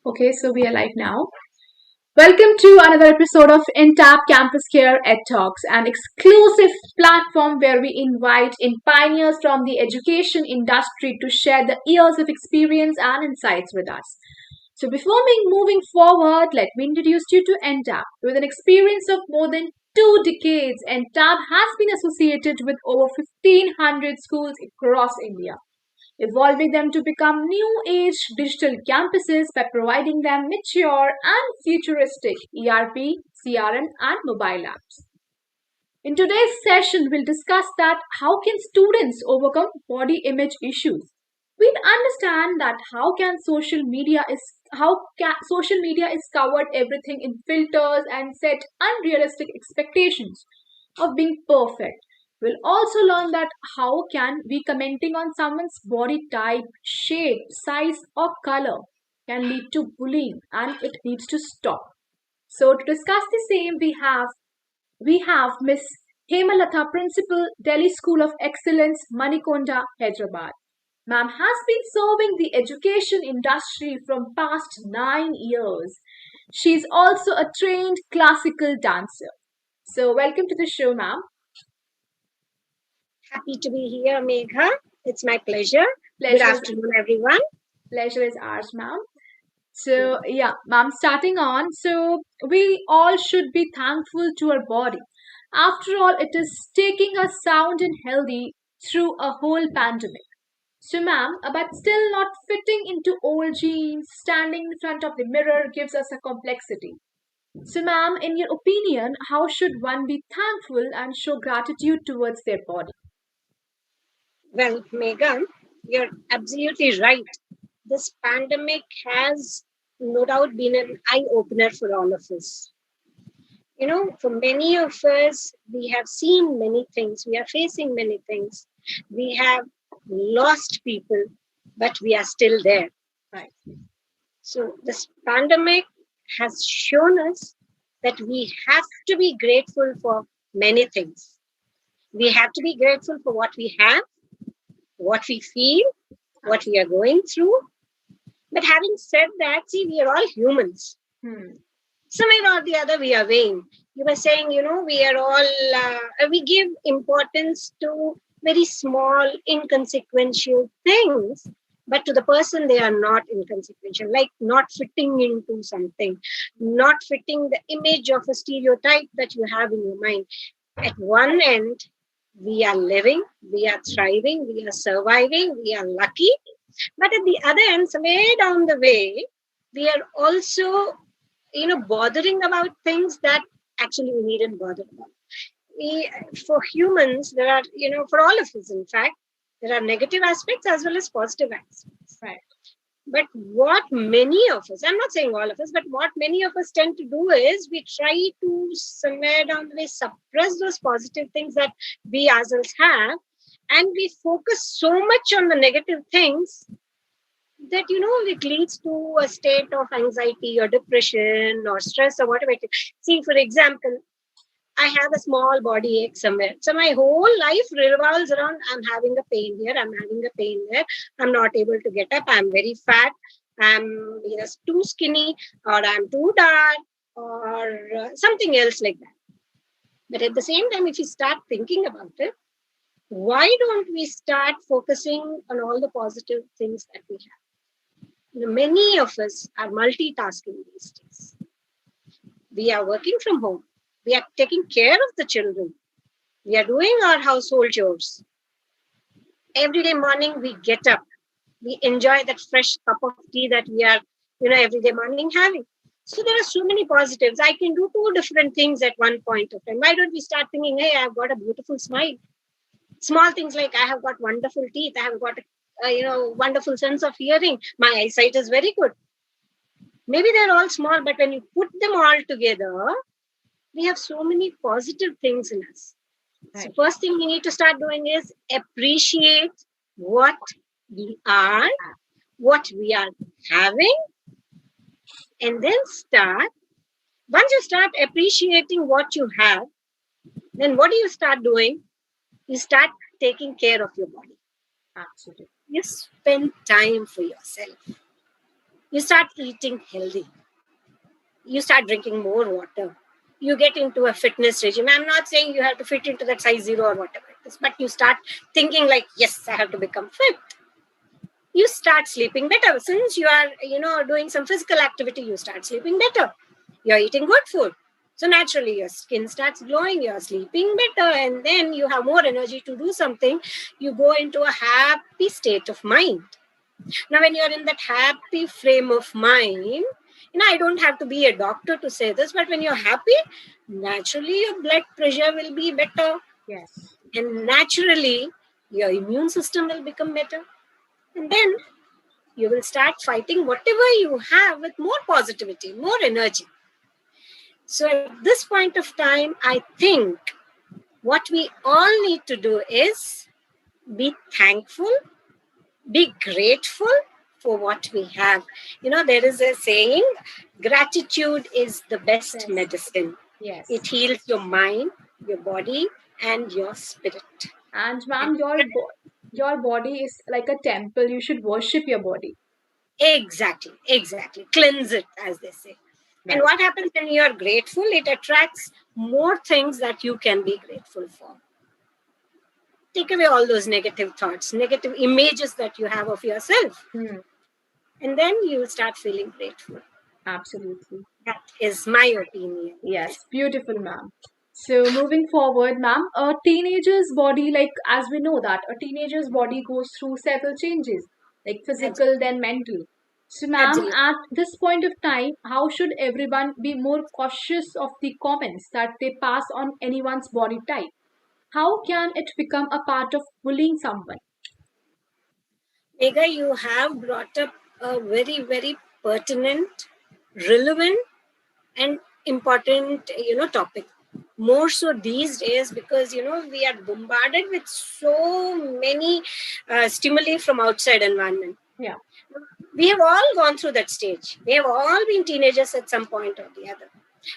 Okay, so we are live now. Welcome to another episode of Entab CampusCare EdTalks, an exclusive platform where we invite in pioneers from the education industry to share the years of experience and insights with us. So before moving forward, let me introduce you to Entab. With an experience of more than 2 decades, Entab has been associated with over 1,500 schools across India, evolving them to become new age digital campuses by providing them mature and futuristic ERP, CRM, and mobile apps. In today's session, we'll discuss that how can students overcome body image issues. We'll understand that social media is covered everything in filters and set unrealistic expectations of being perfect. We'll also learn that how can we commenting on someone's body type, shape, size or color can lead to bullying and it needs to stop. So to discuss the same we have Miss Hemalatha, Principal, Delhi School of Excellence, Manikonda, Hyderabad. Ma'am has been serving the education industry from past 9 years. She's also a trained classical dancer. So welcome to the show, ma'am. Happy to be here, Megha. It's my pleasure. Good Pleasure is, afternoon, everyone. pleasure is ours, ma'am. So yeah, ma'am, starting on. So we all should be thankful to our body. After all, it is taking us sound and healthy through a whole pandemic. So, ma'am, but still not fitting into old jeans, standing in front of the mirror gives us a complexity. So, ma'am, in your opinion, how should one be thankful and show gratitude towards their body? Well, Megha, you're absolutely right. This pandemic has no doubt been an eye opener for all of us. For many of us, we have seen many things, we are facing many things, we have lost people, but we are still there. Right. So, this pandemic has shown us that we have to be grateful for many things. We have to be grateful for what we have, what we feel, what we are going through. But having said that, see, we are all humans. Hmm. Somewhere or the other, we are vain. You were saying, we are all, we give importance to very small, inconsequential things. But to the person, they are not inconsequential, like not fitting into something, not fitting the image of a stereotype that you have in your mind. At one end, we are living, we are thriving, we are surviving, we are lucky. But at the other end, somewhere down the way, we are also, bothering about things that actually we needn't bother about. For humans, there are, for all of us, in fact, there are negative aspects as well as positive aspects. Right. But what many of us, I'm not saying all of us, but what many of us tend to do is we try to somewhere down the way suppress those positive things that we ourselves have. And we focus so much on the negative things that, it leads to a state of anxiety or depression or stress or whatever it is. See, for example, I have a small body ache somewhere. So my whole life revolves around I'm having a pain here, I'm having a pain there, I'm not able to get up, I'm very fat, I'm too skinny, or I'm too dark, or something else like that. But at the same time, if you start thinking about it, why don't we start focusing on all the positive things that we have? Many of us are multitasking these days. We are working from home. We are taking care of the children. We are doing our household chores. Every day morning we get up. We enjoy that fresh cup of tea that we are, every day morning having. So there are so many positives. I can do two different things at one point of time. Why don't we start thinking, hey, I've got a beautiful smile. Small things like I have got wonderful teeth. I have got a wonderful sense of hearing. My eyesight is very good. Maybe they're all small, but when you put them all together, we have so many positive things in us. Right. So first thing we need to start doing is appreciate what we are, what we are having, and then once you start appreciating what you have, then what do you start doing? You start taking care of your body. Absolutely. You spend time for yourself. You start eating healthy. You start drinking more water. You get into a fitness regime. I'm not saying you have to fit into that size 0 or whatever it is, but you start thinking like, yes, I have to become fit. You start sleeping better. Since you are, doing some physical activity, you start sleeping better. You're eating good food. So naturally, your skin starts glowing, you're sleeping better, and then you have more energy to do something. You go into a happy state of mind. Now, when you're in that happy frame of mind, I don't have to be a doctor to say this, but when you're happy, naturally your blood pressure will be better. Yes. And naturally, your immune system will become better. And then you will start fighting whatever you have with more positivity, more energy. So at this point of time, I think what we all need to do is be thankful, be grateful for what we have. There is a saying, gratitude is the best medicine. Yes. It heals your mind, your body, and your spirit. And ma'am, your body is like a temple. You should worship your body. Exactly. Cleanse it, as they say. Right. And what happens when you are grateful? It attracts more things that you can be grateful for. Take away all those negative thoughts, negative images that you have of yourself. And then you start feeling grateful. Absolutely. That is my opinion. Yes, beautiful, ma'am. So moving forward, ma'am, a teenager's body, like as we know that a teenager's body goes through several changes, like physical, then mental. So, ma'am, Absolutely. at this point of time, how should everyone be more cautious of the comments that they pass on anyone's body type? How can it become a part of bullying someone? Megha, you have brought up a very, very pertinent, relevant, and important, topic. More so these days because, we are bombarded with so many stimuli from outside environment. Yeah. We have all gone through that stage. We have all been teenagers at some point or the other.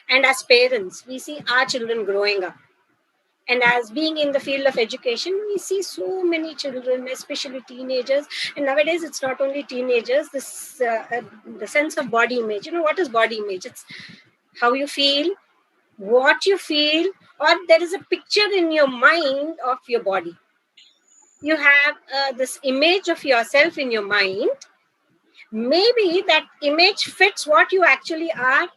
And as parents, we see our children growing up. And as being in the field of education, we see so many children, especially teenagers. And nowadays, it's not only teenagers, the sense of body image. What is body image? It's how you feel, what you feel, or there is a picture in your mind of your body. You have this image of yourself in your mind. Maybe that image fits what you actually are,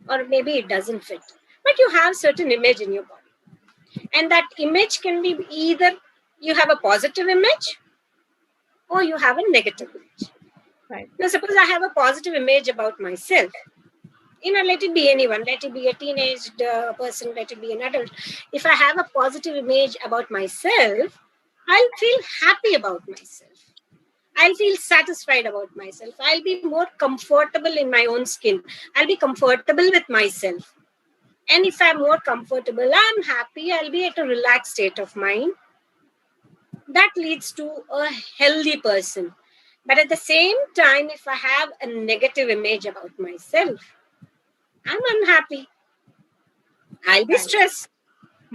or maybe it doesn't fit. But you have certain image in your body. And that image can be either you have a positive image or you have a negative image. Right. Now, suppose I have a positive image about myself. Let it be anyone, let it be a teenage person, let it be an adult. If I have a positive image about myself, I'll feel happy about myself. I'll feel satisfied about myself. I'll be more comfortable in my own skin. I'll be comfortable with myself. And if I'm more comfortable, I'm happy, I'll be at a relaxed state of mind. That leads to a healthy person. But at the same time, if I have a negative image about myself, I'm unhappy. I'll be stressed.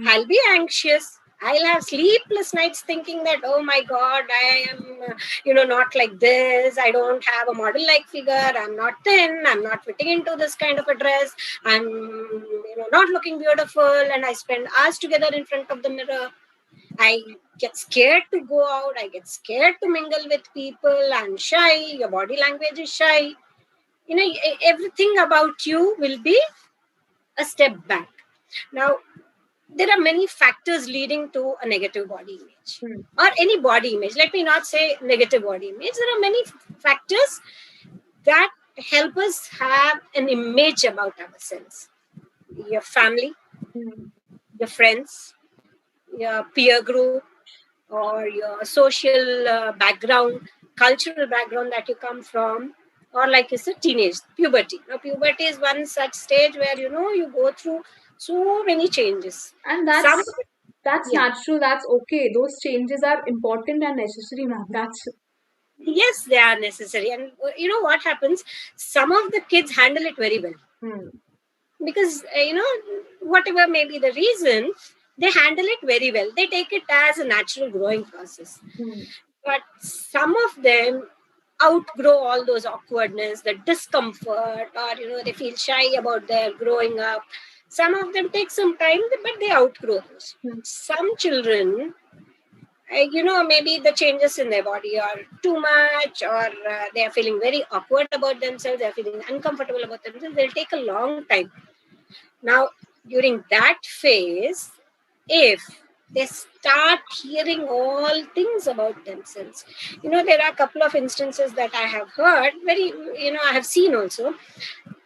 I'll be anxious. I'll have sleepless nights thinking that, oh my God, I am, not like this. I don't have a model-like figure. I'm not thin. I'm not fitting into this kind of a dress. I'm, not looking beautiful. And I spend hours together in front of the mirror. I get scared to go out. I get scared to mingle with people. I'm shy. Your body language is shy. Everything about you will be a step back. Now, there are many factors leading to a negative body image or any body image. Let me not say negative body image. There are many factors that help us have an image about ourselves. Your family, your friends, your peer group, or your social background, cultural background that you come from, or like you said, teenage, puberty. Now, puberty is one such stage where, you go through so many changes. And that's natural, that's okay. Those changes are important and necessary, ma'am. Yes, they are necessary. And you know what happens? Some of the kids handle it very well. Because, whatever may be the reason, they handle it very well. They take it as a natural growing process. But some of them outgrow all those awkwardness, the discomfort, or they feel shy about their growing up. Some of them take some time, but they outgrow those. Some children, maybe the changes in their body are too much, or they are feeling very awkward about themselves, they're feeling uncomfortable about themselves, they'll take a long time. Now, during that phase, if they start hearing all things about themselves, there are a couple of instances that I have heard, I have seen also.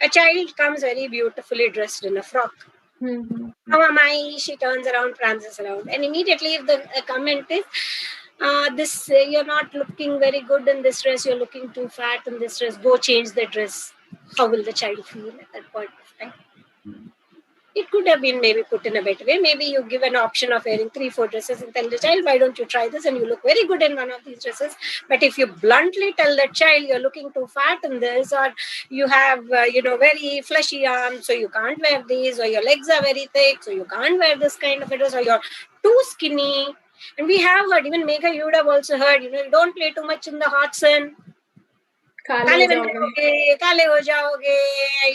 A child comes very beautifully dressed in a frock. How am I? She turns around, prances around, and immediately if the comment is, this you're not looking very good in this dress, you're looking too fat in this dress, go change the dress. How will the child feel at that point of time? It could have been maybe put in a better way. Maybe you give an option of wearing 3-4 dresses and tell the child, why don't you try this, and you look very good in one of these dresses. But if you bluntly tell the child you're looking too fat in this, or you have very fleshy arms, so you can't wear these, or your legs are very thick, so you can't wear this kind of a dress, or you're too skinny. And we have heard, even Megha, you would have also heard, don't play too much in the hot sun. Kale ho jaoge,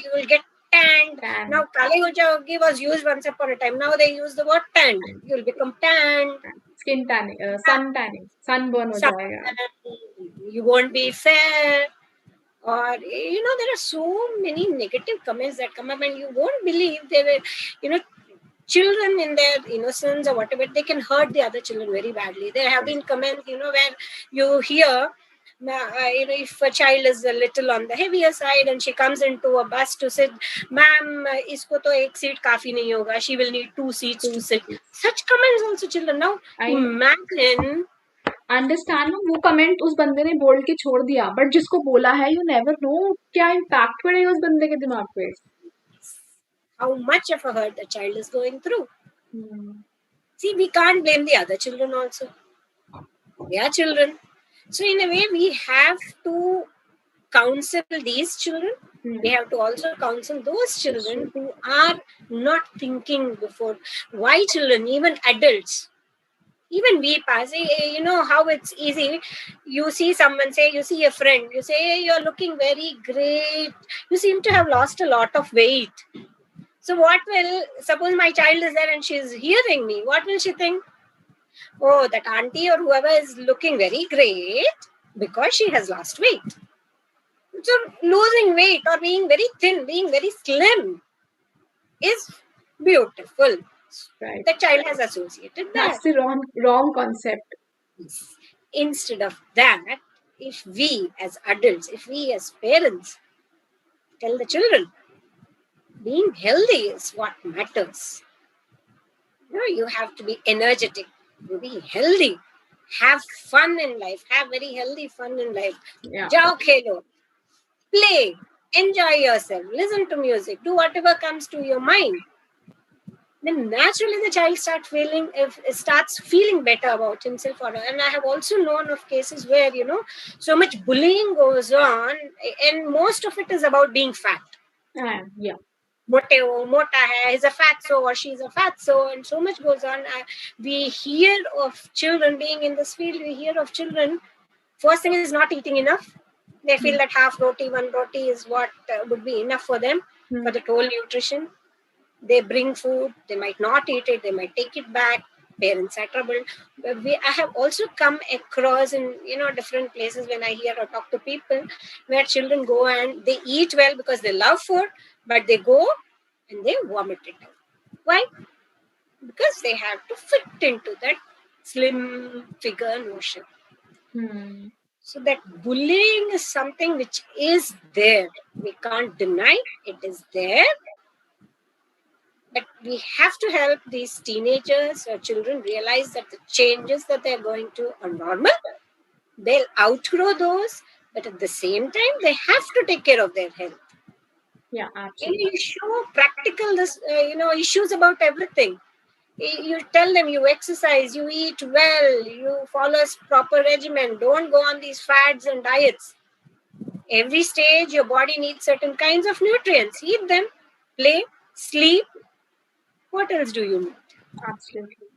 you will get tanned. Now, kale ho jaoge was used once upon a time. Now they use the word tanned. You will become tanned. Skin tanning, sun tanning, sunburn ho jayega. You won't be fair. Or, there are so many negative comments that come up, and you won't believe they were, children in their innocence or whatever, they can hurt the other children very badly. There have been comments, where you hear, if a child is a little on the heavier side and she comes into a bus to sit, ma'am, isko to ek seat kafi nahi hoga, she will need 2 seats to sit. Such comments also children. Now, imagine. Understand वो comment उस बंदे ने बोल के छोड़ दिया, but जिसको बोला है यू नेवर नो क्या इम्पैक्ट पड़ेगा उस बंदे के दिमाग पे. How much of a hurt the child is going through. See, we can't blame the other children also. They are children. So in a way, we have to counsel these children. We have to also counsel those children who are not thinking before. Why children? Even adults. Even we pass, how it's easy. You see someone, say, you see a friend, you say, hey, you're looking very great. You seem to have lost a lot of weight. So suppose my child is there and she's hearing me, what will she think? Oh, that auntie or whoever is looking very great because she has lost weight. So losing weight or being very thin, being very slim is beautiful. Right. The child has associated that. That's the wrong concept. Instead of that, if we as adults, if we as parents tell the children, being healthy is what matters. You have to be energetic, be healthy, have fun in life, have very healthy fun in life. Jao khelo, play, enjoy yourself, listen to music, do whatever comes to your mind. Then naturally the child starts feeling better about himself or her. And I have also known of cases where, so much bullying goes on, and most of it is about being fat. Yeah. Mota hai, he's a fatso or she's a fatso, and so much goes on. We hear of children being in this field, we hear of children, first thing is not eating enough. They feel that half roti, 1 roti is what would be enough for them, for the whole nutrition. They bring food, they might not eat it, they might take it back, parents are troubled. I have also come across in different places when I hear or talk to people where children go and they eat well because they love food, but they go and they vomit it out. Why? Because they have to fit into that slim figure notion. So that bullying is something which is there. We can't deny it is there. But we have to help these teenagers or children realize that the changes that they're going to are normal. They'll outgrow those, but at the same time, they have to take care of their health. Yeah, absolutely. And you show practical issues about everything. You tell them you exercise, you eat well, you follow a proper regimen. Don't go on these fads and diets. Every stage, your body needs certain kinds of nutrients. Eat them, play, sleep. What else do you need? Absolutely.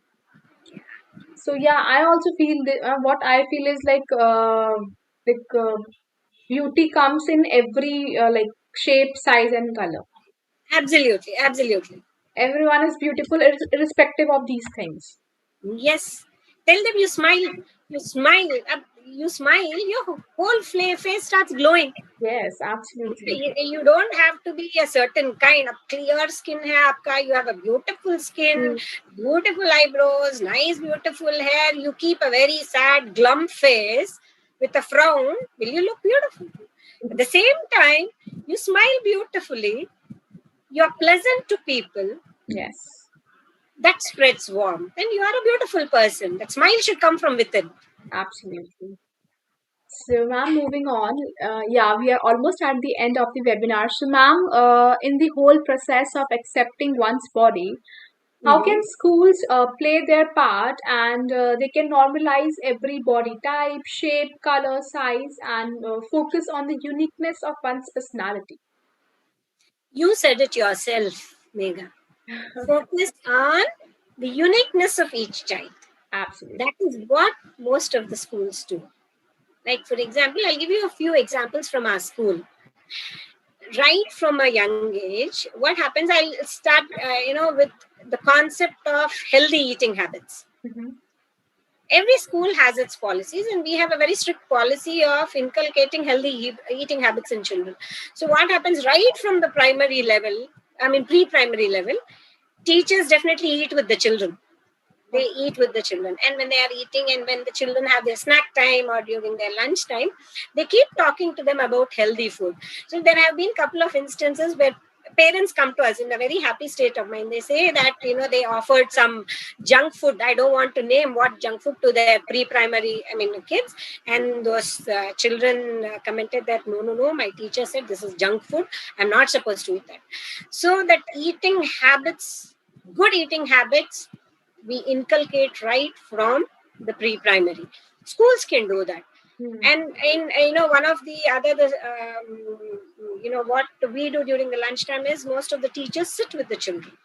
So yeah, I also feel what I feel is like beauty comes in every shape, size, and color. Absolutely, absolutely. Everyone is beautiful irrespective of these things. Yes. Tell them you smile. You smile. You smile. Your whole face starts glowing. Yes, absolutely. You don't have to be a certain kind of clear skin hai aapka. You have a beautiful skin, Mm. beautiful eyebrows, nice beautiful hair. You keep a very sad glum face with a frown. Will you look beautiful? At the same time, you smile beautifully. You're pleasant to people. Yes, That spreads warmth. And you are a beautiful person. That smile should come from within. absolutely. So, ma'am, moving on. Yeah, we are almost at the end of the webinar. So, ma'am, in the whole process of accepting one's body, how can Mhm. schools play their part and they can normalize every body type, shape, color, size, and focus on the uniqueness of one's personality? You said it yourself, Megha. Focus on the uniqueness of each child. Absolutely. That is what most of the schools do. Like, for example, I'll give you a few examples from our school. Right from a young age, what happens, I'll start, with the concept of healthy eating habits. Mhm. Every school has its policies, and we have a very strict policy of inculcating healthy eating habits in children. So, what happens right from the primary level, pre primary level, teachers definitely eat with the children. They eat with the children, and when they are eating and when the children have their snack time or during their lunch time, they keep talking to them about healthy food. So there have been a couple of instances where parents come to us in a very happy state of mind. They say that they offered some junk food. I don't want to name what junk food to their pre-primary kids, and those children commented that no, my teacher said this is junk food, I'm not supposed to eat that. So that eating habits, good eating habits, we inculcate right from the pre-primary. Schools can do that. Hmm. And in one of the other what we do during the lunchtime is most of the teachers sit with the children.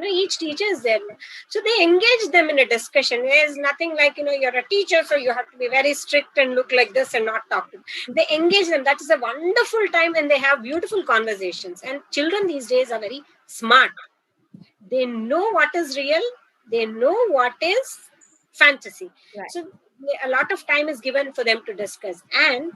Each teacher is there, so they engage them in a discussion. There's nothing like you're a teacher, so you have to be very strict and look like this and not talk to them. They engage them. That is a wonderful time, and they have beautiful conversations. And children these days are very smart. They know what is real, they know what is fantasy. Right. So a lot of time is given for them to discuss, and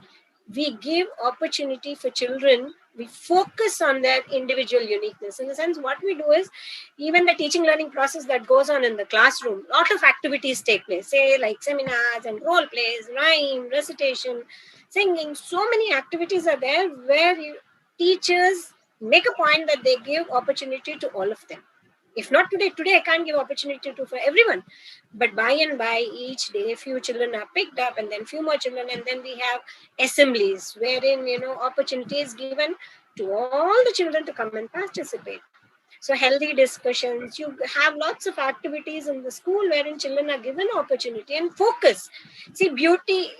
we give opportunity for children. We focus on their individual uniqueness. In the sense, what we do is, even the teaching learning process that goes on in the classroom, a lot of activities take place, say like seminars and role plays, rhyme, recitation, singing. So many activities are there where teachers make a point that they give opportunity to all of them. If not today I can't give opportunity to for everyone, but by and by each day few children are picked up, and then few more children, and then we have assemblies wherein opportunity is given to all the children to come and participate. So healthy discussions, you have lots of activities in the school wherein children are given opportunity and focus. See, beauty,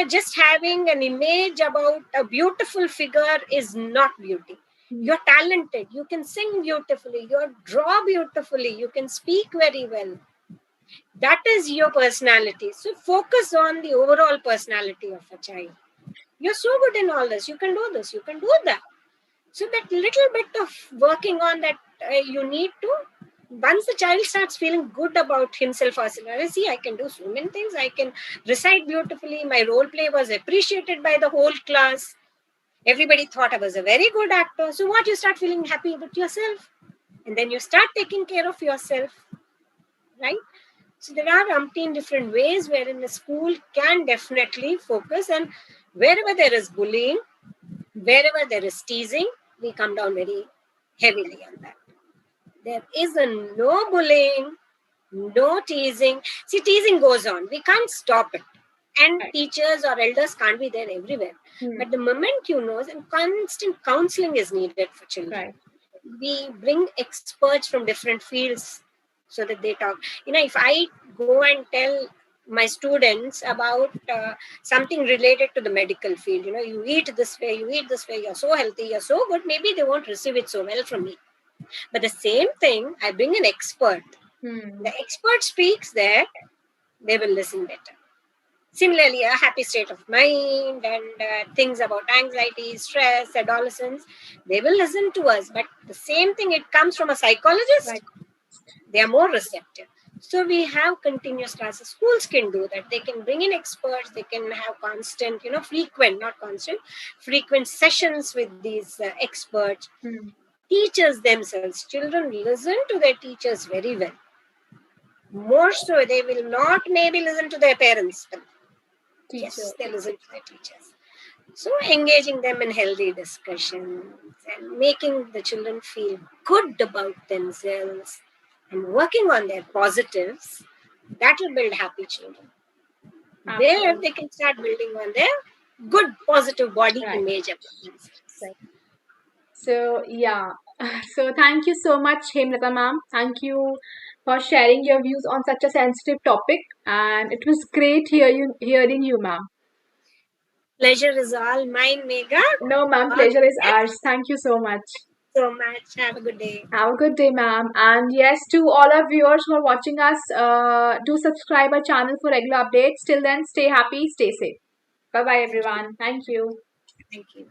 just having an image about a beautiful figure is not beauty. Hmm. You're talented, you can sing beautifully, you draw beautifully, you can speak very well. That is your personality. So focus on the overall personality of a child. You're so good in all this, you can do this, you can do that. So that little bit of working on that, you need to, once the child starts feeling good about himself or herself, see, I can do so many things, I can recite beautifully, my role play was appreciated by the whole class, everybody thought I was a very good actor. So what, you start feeling happy about yourself, and then you start taking care of yourself, right? So there are umpteen different ways wherein the school can definitely focus, and wherever there is bullying, wherever there is teasing, we come down very heavily on that. There is a no bullying, no teasing. See, teasing goes on. We can't stop it. And Right. teachers or elders can't be there everywhere. Hmm. But the moment and constant counseling is needed for children. Right. We bring experts from different fields so that they talk. If I go and tell my students about something related to the medical field, you eat this way, you're so healthy, you're so good, maybe they won't receive it so well from me. But the same thing, I bring an expert. Hmm. The expert speaks there, they will listen better. Similarly, a happy state of mind and things about anxiety, stress, adolescence, they will listen to us. But the same thing, it comes from a psychologist, they are more receptive. So we have continuous classes. Schools can do that. They can bring in experts. They can have constant, frequent, not constant, frequent sessions with these experts. Teachers themselves, children listen to their teachers very well. More so, they will not maybe listen to their parents. Yes, they listen to their teachers. So engaging them in healthy discussions and making the children feel good about themselves and working on their positives, that will build happy children. There they can start building on their good positive body image of themselves. So yeah, so thank you so much, Hemlatha ma'am. Thank you for sharing your views on such a sensitive topic, and it was great hearing you, ma'am. Pleasure is all mine, Megha. No, ma'am, pleasure is ours. Thank you so much. So much. Have a good day. Have a good day, ma'am. And yes, to all our viewers who are watching us, do subscribe our channel for regular updates. Till then, stay happy, stay safe. Bye bye, everyone. Thank you. Thank you.